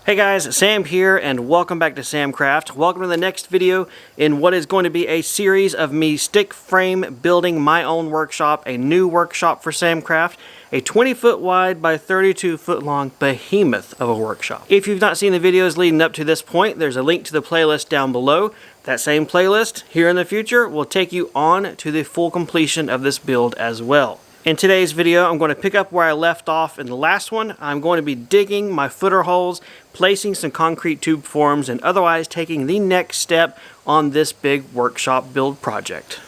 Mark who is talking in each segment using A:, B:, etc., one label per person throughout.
A: Hey guys, Sam here and welcome back to Samcraft. Welcome to the next video in what is going to be a series of me stick frame building my own workshop, a new workshop for Samcraft, a 20-foot wide by 32-foot long behemoth of a workshop. If you've not seen the videos leading up to this point, there's a link to the playlist down below. That same playlist here in the future will take you on to the full completion of this build as well. In today's video, I'm going to pick up where I left off in the last one. I'm going to be digging my footer holes, placing some concrete tube forms, and otherwise taking the next step on this big workshop build project.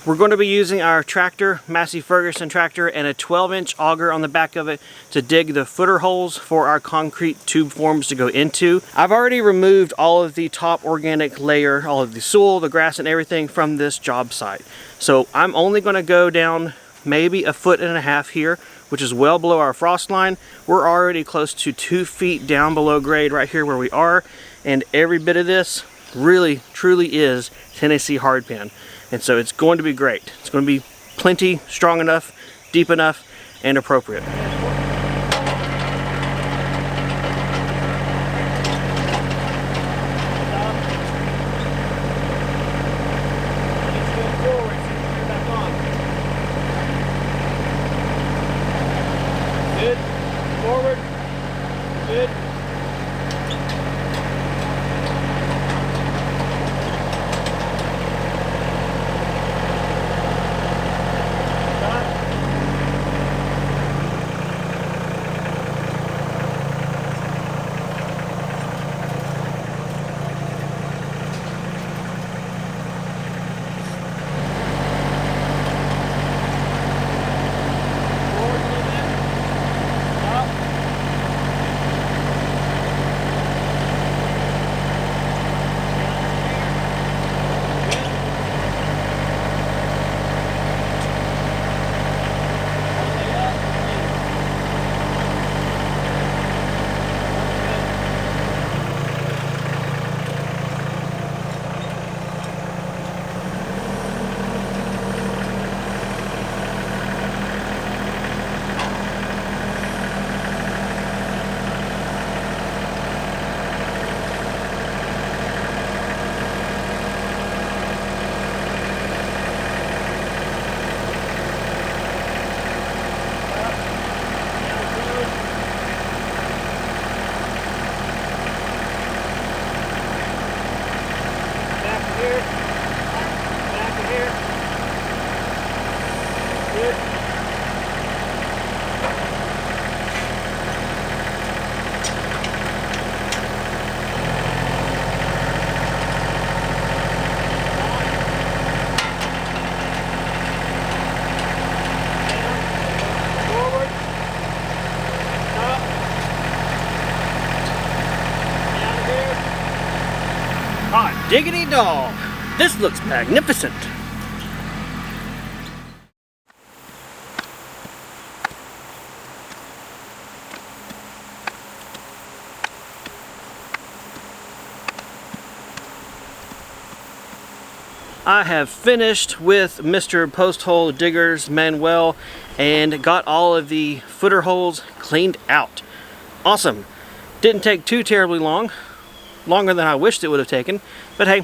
A: We're going to be using our tractor, Massey Ferguson tractor, and a 12-inch auger on the back of it to dig the footer holes for our concrete tube forms to go into. I've already removed all of the top organic layer, all of the soil, the grass, and everything from this job site. So I'm only going to go down maybe 1.5 feet here, which is well below our frost line. We're already close to 2 feet down below grade right here where we are, and every bit of this really truly is Tennessee hardpan, and so it's going to be great. It's going to be plenty, strong enough, deep enough, and appropriate. Good. Forward. Good. Hot diggity dog! This looks magnificent! I have finished with Mr. Post Hole Digger's Manuel and got all of the footer holes cleaned out. Awesome! Didn't take too terribly long. Longer than I wished it would have taken, but hey,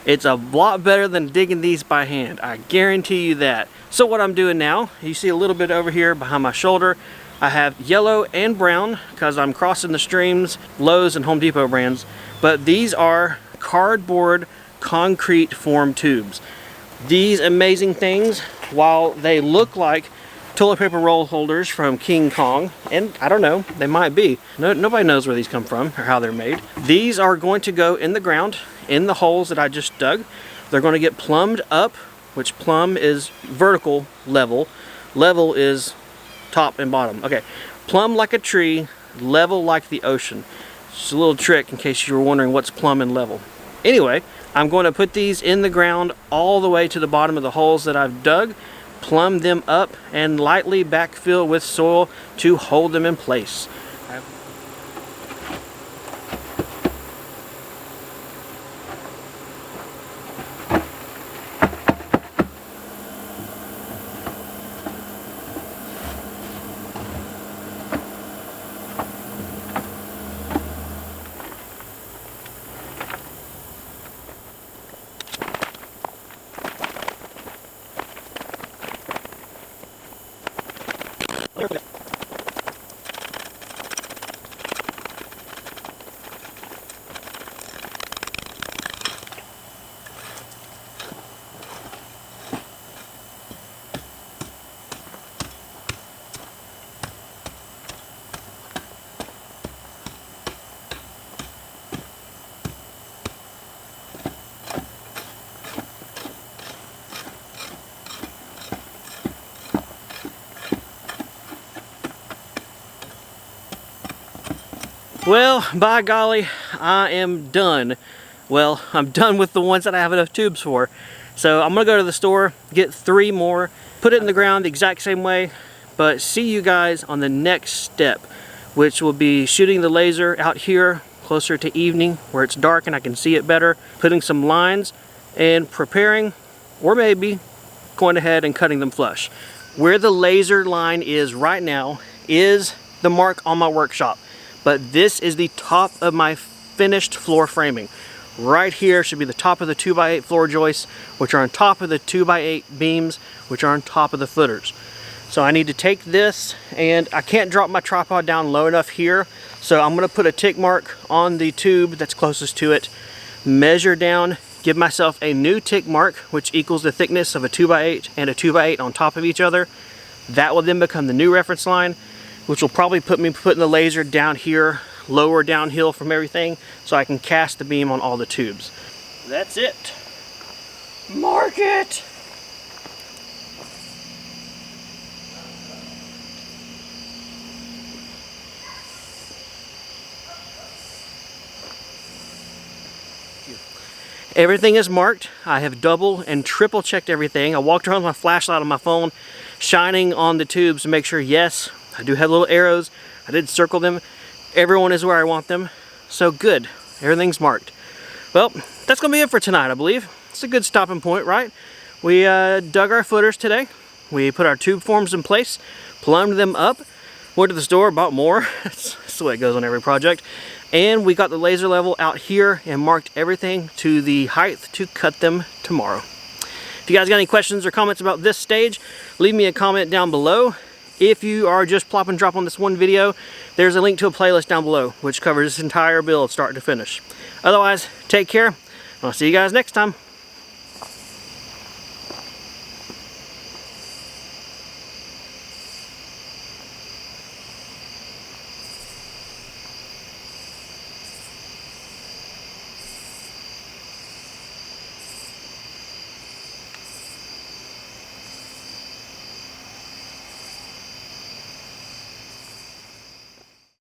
A: it's a lot better than digging these by hand. I guarantee you that. So what I'm doing now, you see a little bit over here behind my shoulder, I have yellow and brown because I'm crossing the streams, Lowe's and Home Depot brands, but these are cardboard concrete form tubes. These amazing things, while they look like toilet paper roll holders from King Kong, and I don't know, they might be. Nobody knows where these come from or how they're made. These are going to go in the ground, in the holes that I just dug. They're going to get plumbed up, which plumb is vertical level. Level is top and bottom. Okay, plumb like a tree, level like the ocean. Just a little trick in case you were wondering what's plumb and level. Anyway, I'm going to put these in the ground all the way to the bottom of the holes that I've dug, plumb them up, and lightly backfill with soil to hold them in place. Well, by golly, I am done. Well, I'm done with the ones that I have enough tubes for. So I'm gonna go to the store, get 3 more, put it in the ground the exact same way, but see you guys on the next step, which will be shooting the laser out here closer to evening where it's dark and I can see it better, putting some lines and preparing, or maybe going ahead and cutting them flush. Where the laser line is right now is the mark on my workshop, but this is the top of my finished floor framing. Right here should be the top of the 2x8 floor joists, which are on top of the 2x8 beams, which are on top of the footers. So I need to take this, and I can't drop my tripod down low enough here, so I'm going to put a tick mark on the tube that's closest to it, measure down, give myself a new tick mark, which equals the thickness of a 2x8 and a 2x8 on top of each other. That will then become the new reference line, which will probably put me putting the laser down here, lower downhill from everything, so I can cast the beam on all the tubes. That's it. Mark it! Everything is marked. I have double and triple checked everything. I walked around with my flashlight on my phone, shining on the tubes to make sure, yes, I do have little arrows. I did circle them. Everyone is where I want them. So good. Everything's marked. Well, that's going to be it for tonight, I believe. It's a good stopping point, right? We dug our footers today. We put our tube forms in place, plumbed them up, went to the store, bought more. That's the way it goes on every project. And we got the laser level out here and marked everything to the height to cut them tomorrow. If you guys got any questions or comments about this stage, leave me a comment down below. If you are just plop and drop on this one video, there's a link to a playlist down below, which covers this entire build start to finish. Otherwise, take care. I'll see you guys next time.